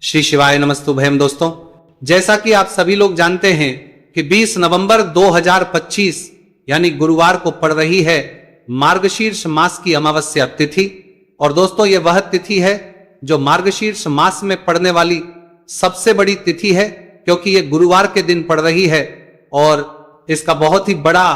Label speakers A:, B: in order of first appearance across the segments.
A: श्री शिवाय नमस्तुभयम। दोस्तों, जैसा कि आप सभी लोग जानते हैं कि 20 नवंबर 2025 यानी गुरुवार को पड़ रही है मार्गशीर्ष मास की अमावस्या तिथि। और दोस्तों, यह वह तिथि है जो मार्गशीर्ष मास में पड़ने वाली सबसे बड़ी तिथि है, क्योंकि यह गुरुवार के दिन पड़ रही है और इसका बहुत ही बड़ा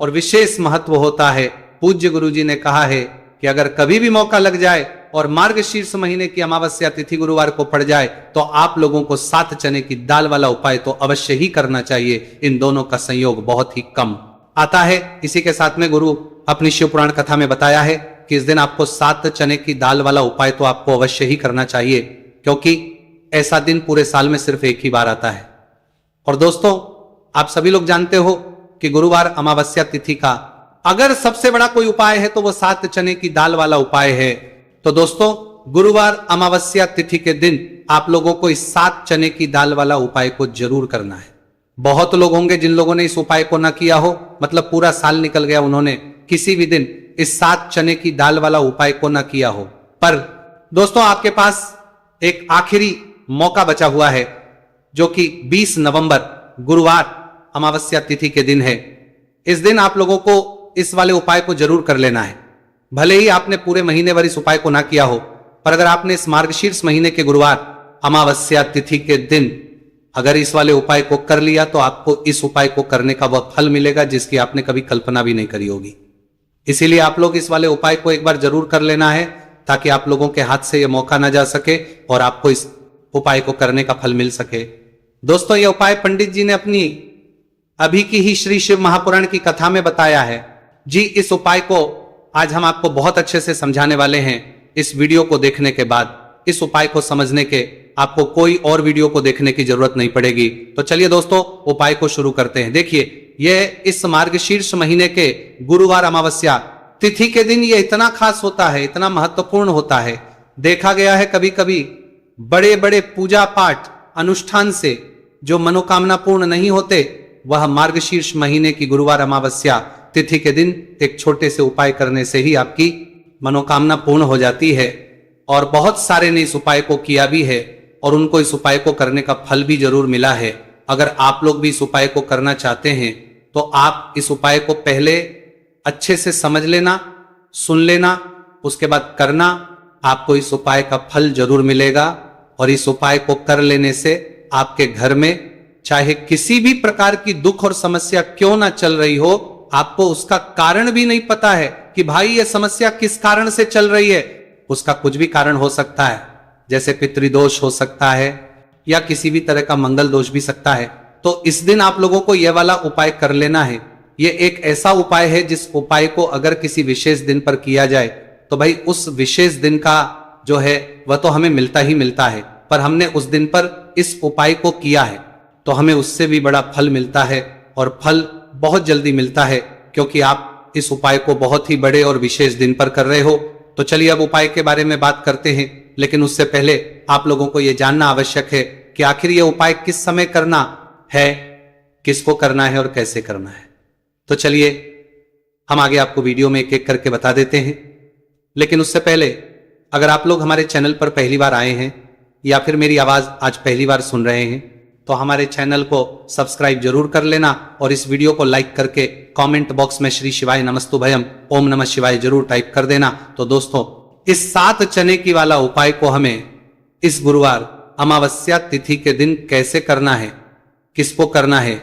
A: और विशेष महत्व होता है। पूज्य गुरुजी ने कहा है कि अगर कभी भी मौका लग जाए और मार्गशीर्ष महीने की अमावस्या तिथि गुरुवार को पड़ जाए तो आप लोगों को 7 चने की दाल वाला उपाय तो अवश्य ही करना चाहिए। इन दोनों का संयोग बहुत ही कम आता है। इसी के साथ में गुरु अपनी शिव पुराण कथा में बताया है कि इस दिन आपको 7 चने की दाल वाला उपाय तो आपको अवश्य ही करना चाहिए, क्योंकि ऐसा दिन पूरे साल में सिर्फ एक ही बार आता है। और दोस्तों, आप सभी लोग जानते हो कि गुरुवार अमावस्या तिथि का अगर सबसे बड़ा कोई उपाय है तो वो 7 चने की दाल वाला उपाय है। तो दोस्तों, गुरुवार अमावस्या तिथि के दिन आप लोगों को इस 7 चने की दाल वाला उपाय को जरूर करना है। बहुत लोग होंगे जिन लोगों ने इस उपाय को ना किया हो, मतलब पूरा साल निकल गया, उन्होंने किसी भी दिन इस 7 चने की दाल वाला उपाय को ना किया हो। पर दोस्तों, आपके पास एक आखिरी मौका बचा हुआ है, जो कि 20 नवंबर गुरुवार अमावस्या तिथि के दिन है। इस दिन आप लोगों को इस वाले उपाय को जरूर कर लेना है। भले ही आपने पूरे महीने भर इस उपाय को ना किया हो, पर अगर आपने इस मार्गशीर्ष महीने के गुरुवार अमावस्या तिथि के दिन अगर इस वाले उपाय को कर लिया तो आपको इस उपाय को करने का वह फल मिलेगा जिसकी आपने कभी कल्पना भी नहीं करी होगी। इसीलिए आप लोग इस वाले उपाय को एक बार जरूर कर लेना है, ताकि आप लोगों के हाथ से यह मौका ना जा सके और आपको इस उपाय को करने का फल मिल सके। दोस्तों, यह उपाय पंडित जी ने अपनी अभी की ही श्री शिव महापुराण की कथा में बताया है जी। इस उपाय को आज हम आपको बहुत अच्छे से समझाने वाले हैं। इस वीडियो को देखने के बाद इस उपाय को समझने के आपको कोई और वीडियो को देखने की जरूरत नहीं पड़ेगी। तो चलिए दोस्तों, उपाय को शुरू करते हैं। देखिए, यह इस मार्गशीर्ष महीने के गुरुवार अमावस्या तिथि के दिन यह इतना खास होता है, इतना महत्वपूर्ण होता है। देखा गया है कभी कभी बड़े बड़े पूजा पाठ अनुष्ठान से जो मनोकामना पूर्ण नहीं होते, वह मार्गशीर्ष महीने की गुरुवार अमावस्या तिथि के दिन एक छोटे से उपाय करने से ही आपकी मनोकामना पूर्ण हो जाती है। और बहुत सारे ने इस उपाय को किया भी है और उनको इस उपाय को करने का फल भी जरूर मिला है। अगर आप लोग भी इस उपाय को करना चाहते हैं तो आप इस उपाय को पहले अच्छे से समझ लेना, सुन लेना, उसके बाद करना। आपको इस उपाय का फल जरूर मिलेगा। और इस उपाय को कर लेने से आपके घर में चाहे किसी भी प्रकार की दुख और समस्या क्यों ना चल रही हो, आपको उसका कारण भी नहीं पता है कि भाई ये समस्या किस कारण से चल रही है, उसका कुछ भी कारण हो सकता है, जैसे पितृदोष हो सकता है या किसी भी तरह का मंगल दोष भी सकता है। तो इस दिन आप लोगों को यह वाला उपाय कर लेना है। यह एक ऐसा उपाय है जिस उपाय को अगर किसी विशेष दिन पर किया जाए तो भाई उस विशेष दिन का जो है वह तो हमें मिलता ही मिलता है, पर हमने उस दिन पर इस उपाय को किया है तो हमें उससे भी बड़ा फल मिलता है। और फल बहुत जल्दी मिलता है, क्योंकि आप इस उपाय को बहुत ही बड़े और विशेष दिन पर कर रहे हो। तो चलिए अब उपाय के बारे में बात करते हैं, लेकिन उससे पहले आप लोगों को यह जानना आवश्यक है कि आखिर यह उपाय किस समय करना है, किसको करना है और कैसे करना है। तो चलिए हम आगे आपको वीडियो में एक एक करके बता देते हैं। लेकिन उससे पहले अगर आप लोग हमारे चैनल पर पहली बार आए हैं या फिर मेरी आवाज आज पहली बार सुन रहे हैं तो हमारे चैनल को सब्सक्राइब जरूर कर लेना और इस वीडियो को लाइक करके कमेंट बॉक्स में श्री शिवाय नमस्तुभयम ओम नमः शिवाय जरूर टाइप कर देना। तो दोस्तों, इस 7 चने की वाला उपाय को हमें इस गुरुवार अमावस्या तिथि के दिन कैसे करना है, किसको करना है,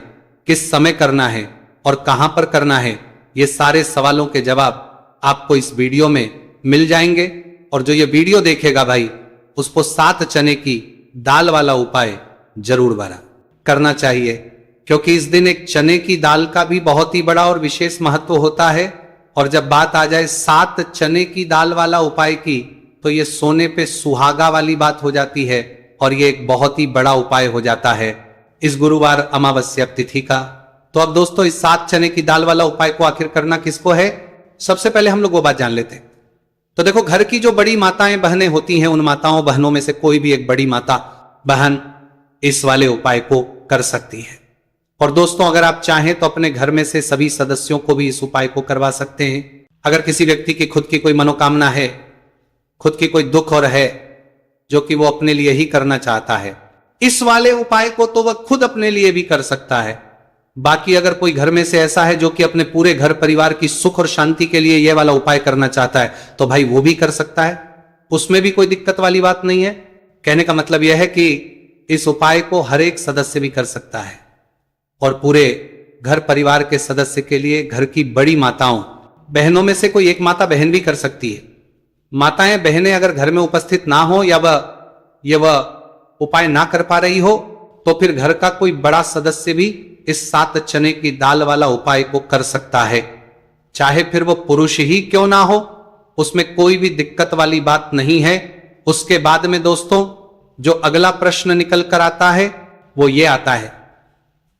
A: किस समय करना है और कहां पर करना है, ये सारे सवालों के जवाब आपको इस वीडियो में मिल जाएंगे। और जो ये वीडियो देखेगा भाई, उसको 7 चने की दाल वाला उपाय जरूर बड़ा करना चाहिए, क्योंकि इस दिन एक चने की दाल का भी बहुत ही बड़ा और विशेष महत्व होता है। और जब बात आ जाए 7 चने की दाल वाला उपाय की, तो ये सोने पे सुहागा वाली बात हो जाती है और ये एक बहुत ही बड़ा उपाय हो जाता है इस गुरुवार अमावस्या तिथि का। तो अब दोस्तों, इस 7 चने की दाल वाला उपाय को आखिर करना किसको है, सबसे पहले हम लोग वो बात जान लेते हैं। तो देखो, घर की जो बड़ी माताएं बहनें होती हैं, उन माताओं बहनों में से कोई भी एक बड़ी माता बहन इस वाले उपाय को कर सकती है। और दोस्तों, अगर आप चाहें तो अपने घर में से सभी सदस्यों को भी इस उपाय को करवा सकते हैं। अगर किसी व्यक्ति की खुद की कोई मनोकामना है, खुद की कोई दुख और है, जो कि वो अपने लिए ही करना चाहता है। इस वाले उपाय को तो वह खुद अपने लिए भी कर सकता है। बाकी अगर कोई घर में से ऐसा है जो कि अपने पूरे घर परिवार की सुख और शांति के लिए यह वाला उपाय करना चाहता है, तो भाई वो भी कर सकता है, उसमें भी कोई दिक्कत वाली बात नहीं है। कहने का मतलब यह है कि इस उपाय को हर एक सदस्य भी कर सकता है और पूरे घर परिवार के सदस्य के लिए घर की बड़ी माताओं बहनों में से कोई एक माता बहन भी कर सकती है। माताएं बहनें अगर घर में उपस्थित ना हो या वह उपाय ना कर पा रही हो, तो फिर घर का कोई बड़ा सदस्य भी इस 7 चने की दाल वाला उपाय को कर सकता है, चाहे फिर वो पुरुष ही क्यों ना हो, उसमें कोई भी दिक्कत वाली बात नहीं है। उसके बाद में दोस्तों जो अगला प्रश्न निकल कर आता है वो ये आता है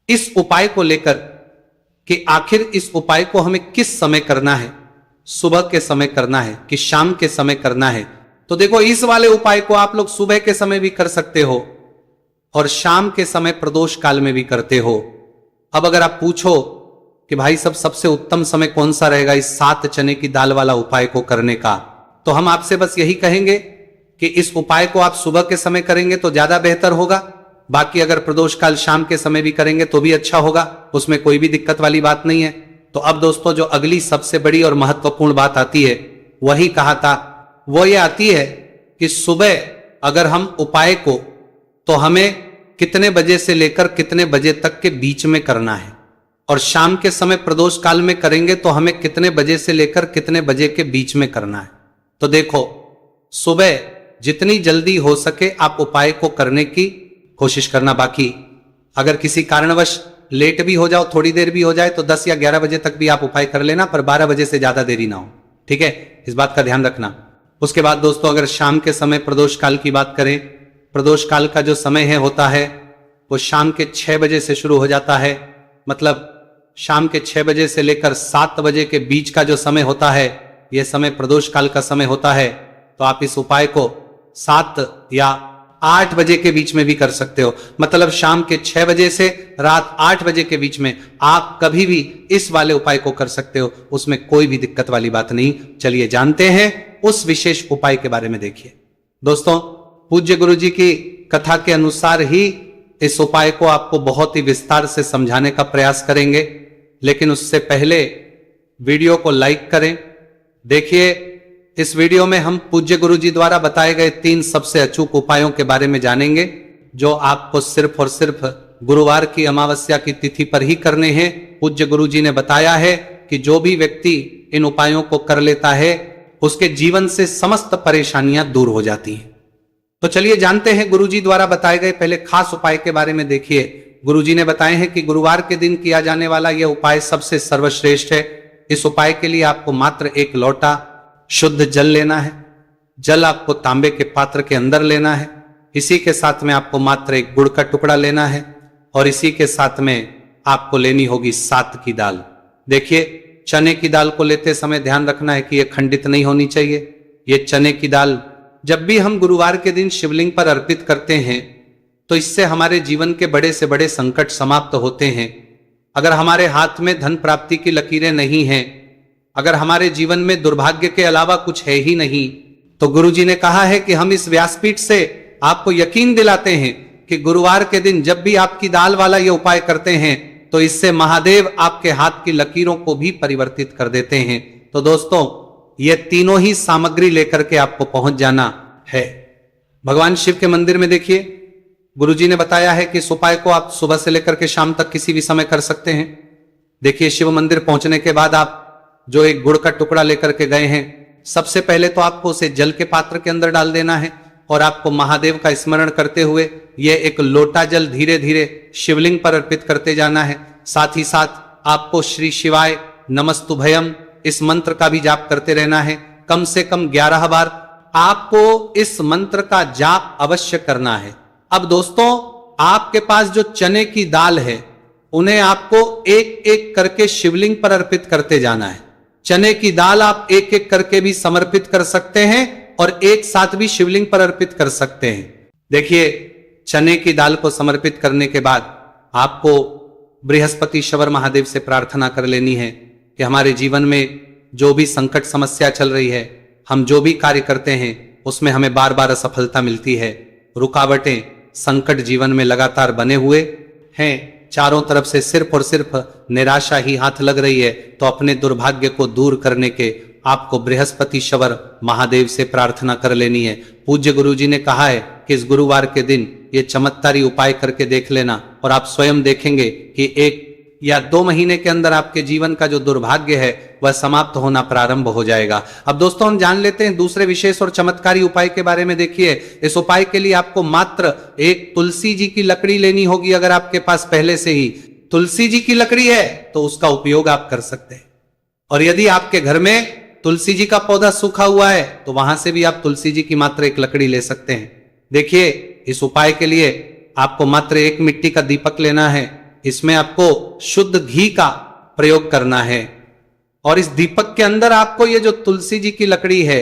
A: इस उपाय को लेकर कि आखिर इस उपाय को हमें किस समय करना है, सुबह के समय करना है कि शाम के समय करना है। तो देखो, इस वाले उपाय को आप लोग सुबह के समय भी कर सकते हो और शाम के समय प्रदोष काल में भी करते हो। अब अगर आप पूछो कि भाई सबसे उत्तम समय कौन सा रहेगा इस 7 चने की दाल वाला उपाय को करने का, तो हम आपसे बस यही कहेंगे कि इस उपाय को आप सुबह के समय करेंगे तो ज्यादा बेहतर होगा। बाकी अगर प्रदोष काल शाम के समय भी करेंगे तो भी अच्छा होगा, उसमें कोई भी दिक्कत वाली बात नहीं है। तो अब दोस्तों जो अगली सबसे बड़ी और महत्वपूर्ण बात आती है वही कहा था, वो ये आती है कि सुबह अगर हम उपाय को तो हमें कितने बजे से लेकर कितने बजे तक के बीच में करना है, और शाम के समय प्रदोष काल में करेंगे तो हमें कितने बजे से लेकर कितने बजे के बीच में करना है। तो देखो, सुबह जितनी जल्दी हो सके आप उपाय को करने की कोशिश करना। बाकी अगर किसी कारणवश लेट भी हो जाओ, थोड़ी देर भी हो जाए, तो 10 या 11 बजे तक भी आप उपाय कर लेना, पर 12 बजे से ज्यादा देरी ना हो, ठीक है, इस बात का ध्यान रखना। उसके बाद दोस्तों अगर शाम के समय प्रदोष काल की बात करें, प्रदोष काल का जो समय है होता है वो शाम के 6 बजे से शुरू हो जाता है। मतलब शाम के 6 बजे से लेकर 7 बजे के बीच का जो समय होता है, यह समय प्रदोष काल का समय होता है। तो आप इस उपाय को 7 या 8 बजे के बीच में भी कर सकते हो। मतलब शाम के 6 बजे से रात 8 बजे के बीच में आप कभी भी इस वाले उपाय को कर सकते हो, उसमें कोई भी दिक्कत वाली बात नहीं। चलिए जानते हैं उस विशेष उपाय के बारे में। देखिए दोस्तों, पूज्य गुरु जी की कथा के अनुसार ही इस उपाय को आपको बहुत ही विस्तार से समझाने का प्रयास करेंगे, लेकिन उससे पहले वीडियो को लाइक करें। देखिए, इस वीडियो में हम पूज्य गुरु जी द्वारा बताए गए 3 सबसे अचूक उपायों के बारे में जानेंगे, जो आपको सिर्फ और सिर्फ गुरुवार की अमावस्या की तिथि पर ही करने हैं। पूज्य गुरु जी ने बताया है कि जो भी व्यक्ति इन उपायों को कर लेता है उसके जीवन से समस्त परेशानियां दूर हो जाती हैं। तो चलिए जानते हैं गुरुजी द्वारा बताए गए पहले खास उपाय के बारे में। देखिए, गुरुजी ने बताए हैं कि गुरुवार के दिन किया जाने वाला यह उपाय सबसे सर्वश्रेष्ठ है। इस उपाय के लिए आपको मात्र 1 लोटा शुद्ध जल लेना है। जल आपको तांबे के पात्र के अंदर लेना है। इसी के साथ में आपको मात्र 1 गुड़ का टुकड़ा लेना है और इसी के साथ में आपको लेनी होगी 7 की दाल। देखिए, चने की दाल को लेते समय ध्यान रखना है कि यह खंडित नहीं होनी चाहिए। यह चने की दाल जब भी हम गुरुवार के दिन शिवलिंग पर अर्पित करते हैं तो इससे हमारे जीवन के बड़े से बड़े संकट समाप्त होते हैं। अगर हमारे हाथ में धन प्राप्ति की लकीरें नहीं हैं, अगर हमारे जीवन में दुर्भाग्य के अलावा कुछ है ही नहीं, तो गुरुजी ने कहा है कि हम इस व्यासपीठ से आपको यकीन दिलाते हैं कि गुरुवार के दिन जब भी आपकी दाल वाला ये उपाय करते हैं तो इससे महादेव आपके हाथ की लकीरों को भी परिवर्तित कर देते हैं। तो दोस्तों, ये तीनों ही सामग्री लेकर के आपको पहुंच जाना है भगवान शिव के मंदिर में। देखिए, गुरुजी ने बताया है कि इस उपाय को आप सुबह से लेकर के शाम तक किसी भी समय कर सकते हैं। देखिए, शिव मंदिर पहुंचने के बाद आप जो 1 गुड़ का टुकड़ा लेकर के गए हैं, सबसे पहले तो आपको उसे जल के पात्र के अंदर डाल देना है और आपको महादेव का स्मरण करते हुए यह 1 लोटा जल धीरे धीरे शिवलिंग पर अर्पित करते जाना है। साथ ही साथ आपको श्री शिवाय नमस्तुभयम इस मंत्र का भी जाप करते रहना है। कम से कम 11 बार आपको इस मंत्र का जाप अवश्य करना है। अब दोस्तों, आपके पास जो चने की दाल है उन्हें आपको एक एक करके शिवलिंग पर अर्पित करते जाना है। चने की दाल आप एक एक करके भी समर्पित कर सकते हैं और एक साथ भी शिवलिंग पर अर्पित कर सकते हैं। देखिए, चने की दाल को समर्पित करने के बाद आपको बृहस्पति शवर महादेव से प्रार्थना कर लेनी है कि हमारे जीवन में जो भी संकट समस्या चल रही है, हम जो भी कार्य करते हैं उसमें हमें बार बार असफलता मिलती है, रुकावटें, संकट जीवन में लगातार बने हुए हैं, चारों तरफ से सिर्फ और सिर्फ निराशा ही हाथ लग रही है, तो अपने दुर्भाग्य को दूर करने के आपको बृहस्पतिश्वर महादेव से प्रार्थना कर लेनी है। पूज्य गुरु जी ने कहा है कि इस गुरुवार के दिन ये चमत्कारी उपाय करके देख लेना और आप स्वयं देखेंगे कि 1 या 2 महीने के अंदर आपके जीवन का जो दुर्भाग्य है वह समाप्त होना प्रारंभ हो जाएगा। अब दोस्तों हम जान लेते हैं दूसरे विशेष और चमत्कारी उपाय के बारे में। देखिए, इस उपाय के लिए आपको मात्र एक तुलसी जी की लकड़ी लेनी होगी। अगर आपके पास पहले से ही तुलसी जी की लकड़ी है तो उसका उपयोग आप कर सकते हैं, और यदि आपके घर में तुलसी जी का पौधा सूखा हुआ है तो वहां से भी आप तुलसी जी की मात्र एक लकड़ी ले सकते हैं। देखिए, इस उपाय के लिए आपको मात्र एक मिट्टी का दीपक लेना है, इसमें आपको शुद्ध घी का प्रयोग करना है, और इस दीपक के अंदर आपको ये जो तुलसी जी की लकड़ी है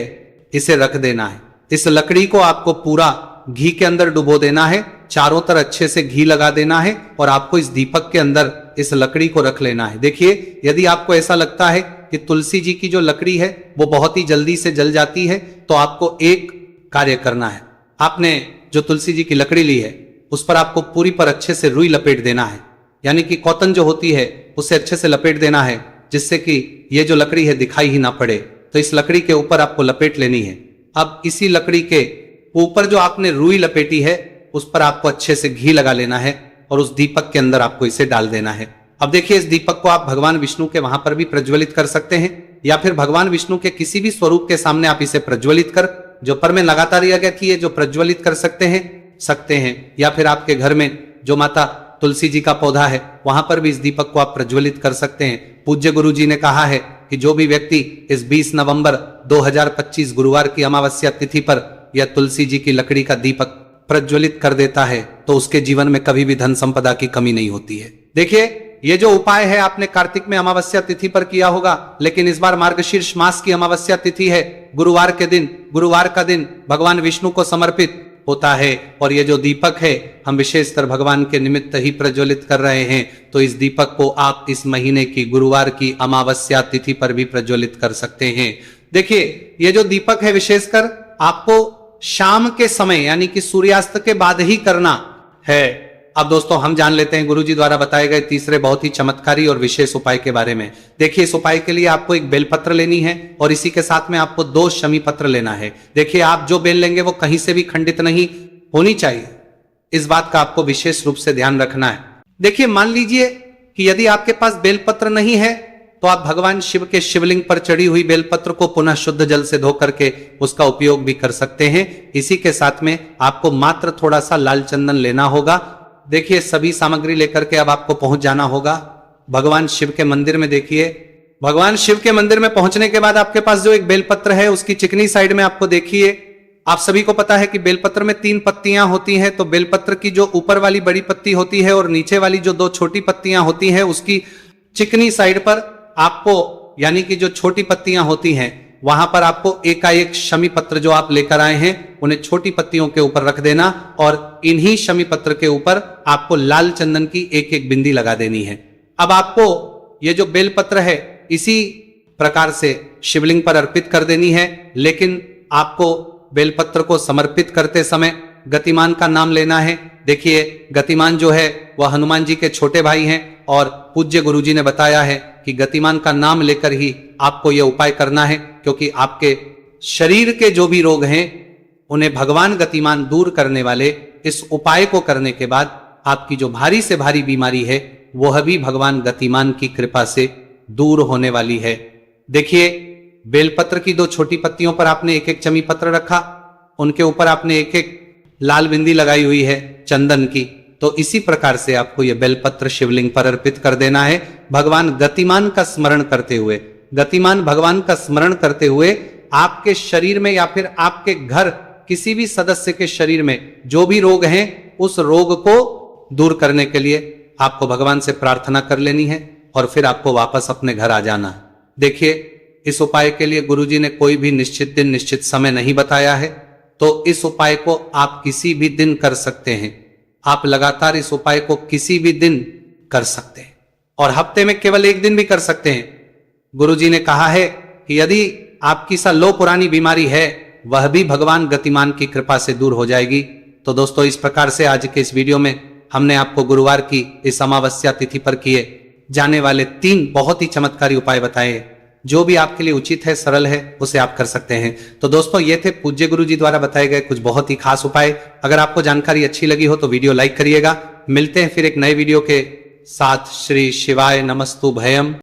A: इसे रख देना है। इस लकड़ी को आपको पूरा घी के अंदर डुबो देना है, चारों तरफ अच्छे से घी लगा देना है, और आपको इस दीपक के अंदर इस लकड़ी को रख लेना है। देखिए, यदि आपको ऐसा लगता है कि तुलसी जी की जो लकड़ी है वो बहुत ही जल्दी से जल जाती है, तो आपको एक कार्य करना है। आपने जो तुलसी जी की लकड़ी ली है उस पर आपको पूरी पर अच्छे से रुई लपेट देना है, यानी कि कॉटन जो होती है उसे अच्छे से लपेट देना है, जिससे कि ये जो लकड़ी है दिखाई ही ना पड़े। तो इस लकड़ी के ऊपर आपको लपेट लेनी है। अब इसी लकड़ी के ऊपर जो आपने रुई लपेटी है उस पर आपको अच्छे से घी लगा लेना है, और उस दीपक के अंदर आपको इसे डाल देना है। अब देखिए, इस दीपक को आप भगवान विष्णु के वहां पर भी प्रज्वलित कर सकते हैं, या फिर भगवान विष्णु के किसी भी स्वरूप के सामने आप इसे प्रज्वलित कर, जो पर में लगातार यह गया कि ये जो प्रज्वलित कर सकते हैं, या फिर आपके घर में जो माता तुलसी जी का पौधा है वहां पर भी इस दीपक को आप प्रज्वलित कर सकते हैं। पूज्य गुरु जी ने कहा है कि जो भी व्यक्ति इस 20 नवंबर 2025 गुरुवार की अमावस्या तिथि पर यह तुलसी जी की लकड़ी का दीपक प्रज्वलित कर देता है तो उसके जीवन में कभी भी धन संपदा की कमी नहीं होती है। देखिए, ये जो उपाय है आपने कार्तिक में अमावस्या तिथि पर किया होगा, लेकिन इस बार मार्गशीर्ष मास की अमावस्या तिथि है, गुरुवार का दिन भगवान विष्णु को समर्पित होता है, और ये जो दीपक है हम विशेषकर भगवान के निमित्त ही प्रज्वलित कर रहे हैं। तो इस दीपक को आप इस महीने की गुरुवार की अमावस्या तिथि पर भी प्रज्वलित कर सकते हैं। देखिए, ये जो दीपक है विशेषकर आपको शाम के समय यानी कि सूर्यास्त के बाद ही करना है। अब दोस्तों हम जान लेते हैं गुरुजी द्वारा बताए गए तीसरे बहुत ही चमत्कारी और विशेष उपाय के बारे में। देखिए, इस उपाय के लिए आपको एक बेलपत्र लेनी है, और इसी के साथ में आपको 2 शमी पत्र लेना है। देखिए, आप जो बेल लेंगे वो कहीं से भी खंडित नहीं होनी चाहिए, इस बात का आपको विशेष रूप से ध्यान रखना है। देखिए, मान लीजिए कि यदि आपके पास बेलपत्र नहीं है तो आप भगवान शिव के शिवलिंग पर चढ़ी हुई बेलपत्र को पुनः शुद्ध जल से धो करके उसका उपयोग भी कर सकते हैं। इसी के साथ में आपको मात्र थोड़ा सा लाल चंदन लेना होगा। देखिए, सभी सामग्री लेकर के अब आपको पहुंच जाना होगा भगवान शिव के मंदिर में। देखिए, भगवान शिव के मंदिर में पहुंचने के बाद आपके पास जो एक बेलपत्र है उसकी चिकनी साइड में आपको देखिए, आप सभी को पता है कि बेलपत्र में 3 पत्तियां होती हैं। तो बेलपत्र की जो ऊपर वाली बड़ी पत्ती होती है और नीचे वाली जो 2 छोटी पत्तियां होती हैं उसकी चिकनी साइड पर आपको, यानी कि जो छोटी पत्तियां होती हैं वहां पर आपको एकाएक शमी पत्र जो आप लेकर आए हैं उन्हें छोटी पत्तियों के ऊपर रख देना, और इन्हीं शमी पत्र के ऊपर आपको लाल चंदन की एक एक बिंदी लगा देनी है। अब आपको ये जो बेलपत्र है इसी प्रकार से शिवलिंग पर अर्पित कर देनी है, लेकिन आपको बेलपत्र को समर्पित करते समय गतिमान का नाम लेना है। देखिए, गतिमान जो है वह हनुमान जी के छोटे भाई हैं, और पूज्य गुरुजी ने बताया है कि गतिमान का नाम लेकर ही आपको यह उपाय करना है, क्योंकि आपके शरीर के जो भी रोग हैं उन्हें भगवान गतिमान दूर करने वाले इस उपाय को करने के बाद आपकी जो भारी से भारी बीमारी है वह भी भगवान गतिमान की कृपा से दूर होने वाली है। देखिए, बेलपत्र की 2 छोटी पत्तियों पर आपने एक एक चमी पत्र रखा, उनके ऊपर आपने एक एक लाल बिंदी लगाई हुई है चंदन की। तो इसी प्रकार से आपको यह बेलपत्र शिवलिंग पर अर्पित कर देना है, भगवान गतिमान का स्मरण करते हुए। गतिमान भगवान का स्मरण करते हुए आपके शरीर में या फिर आपके घर किसी भी सदस्य के शरीर में जो भी रोग हैं उस रोग को दूर करने के लिए आपको भगवान से प्रार्थना कर लेनी है, और फिर आपको वापस अपने घर आ जाना है। देखिए, इस उपाय के लिए गुरुजी ने कोई भी निश्चित दिन निश्चित समय नहीं बताया है, तो इस उपाय को आप किसी भी दिन कर सकते हैं। आप लगातार इस उपाय को किसी भी दिन कर सकते हैं, और हफ्ते में केवल 1 दिन भी कर सकते हैं। गुरुजी ने कहा है कि यदि आपकी सा लो पुरानी बीमारी है वह भी भगवान गतिमान की कृपा से दूर हो जाएगी। तो दोस्तों, इस प्रकार से आज के इस वीडियो में हमने आपको गुरुवार की इस अमावस्या तिथि पर किए जाने वाले 3 बहुत ही चमत्कारी उपाय बताए। जो भी आपके लिए उचित है, सरल है, उसे आप कर सकते हैं। तो दोस्तों, ये थे पूज्य गुरु जी द्वारा बताए गए कुछ बहुत ही खास उपाय। अगर आपको जानकारी अच्छी लगी हो तो वीडियो लाइक करिएगा। मिलते हैं फिर एक नए वीडियो के साथ। श्री शिवाय नमस्तु भयम।